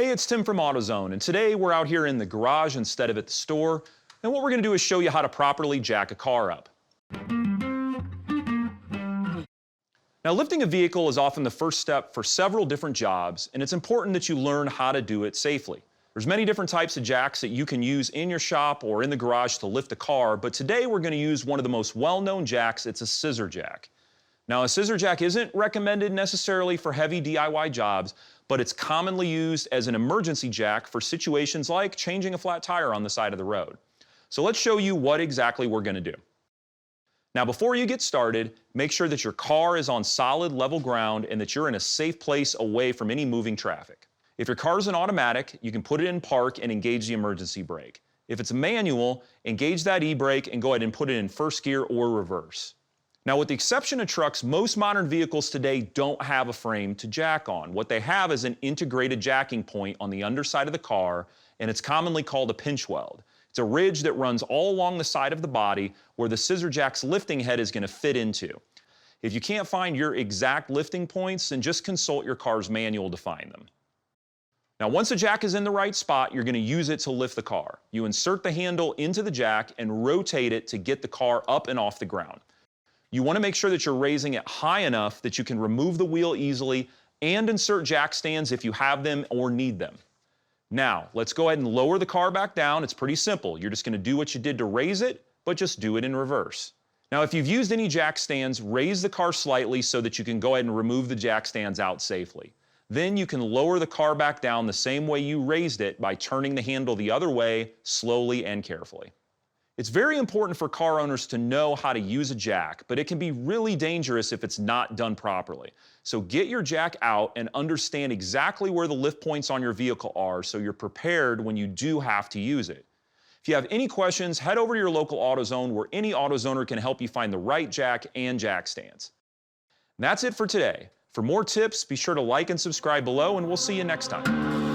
Hey, it's Tim from AutoZone, and today we're out here in the garage instead of at the store, and what we're going to do is show you how to properly jack a car up. Now, lifting a vehicle is often the first step for several different jobs, and it's important that you learn how to do it safely. There's many different types of jacks that you can use in your shop or in the garage to lift a car, but today we're going to use one of the most well-known jacks. It's a scissor jack. Now, a scissor jack isn't recommended necessarily for heavy DIY jobs, but it's commonly used as an emergency jack for situations like changing a flat tire on the side of the road. So let's show you what exactly we're going to do. Now, before you get started, make sure that your car is on solid, level ground and that you're in a safe place away from any moving traffic. If your car is an automatic, you can put it in park and engage the emergency brake. If it's a manual, engage that e-brake and go ahead and put it in first gear or reverse. Now, with the exception of trucks, most modern vehicles today don't have a frame to jack on. What they have is an integrated jacking point on the underside of the car, and it's commonly called a pinch weld. It's a ridge that runs all along the side of the body where the scissor jack's lifting head is going to fit into. If you can't find your exact lifting points, then just consult your car's manual to find them. Now, once the jack is in the right spot, you're going to use it to lift the car. You insert the handle into the jack and rotate it to get the car up and off the ground. You want to make sure that you're raising it high enough that you can remove the wheel easily and insert jack stands if you have them or need them. Now, let's go ahead and lower the car back down. It's pretty simple. You're just going to do what you did to raise it, but just do it in reverse. Now, if you've used any jack stands, raise the car slightly so that you can go ahead and remove the jack stands out safely. Then you can lower the car back down the same way you raised it by turning the handle the other way slowly and carefully. It's very important for car owners to know how to use a jack, but it can be really dangerous if it's not done properly. So get your jack out and understand exactly where the lift points on your vehicle are so you're prepared when you do have to use it. If you have any questions, head over to your local AutoZone where any AutoZoner can help you find the right jack and jack stands. And that's it for today. For more tips, be sure to like and subscribe below, and we'll see you next time.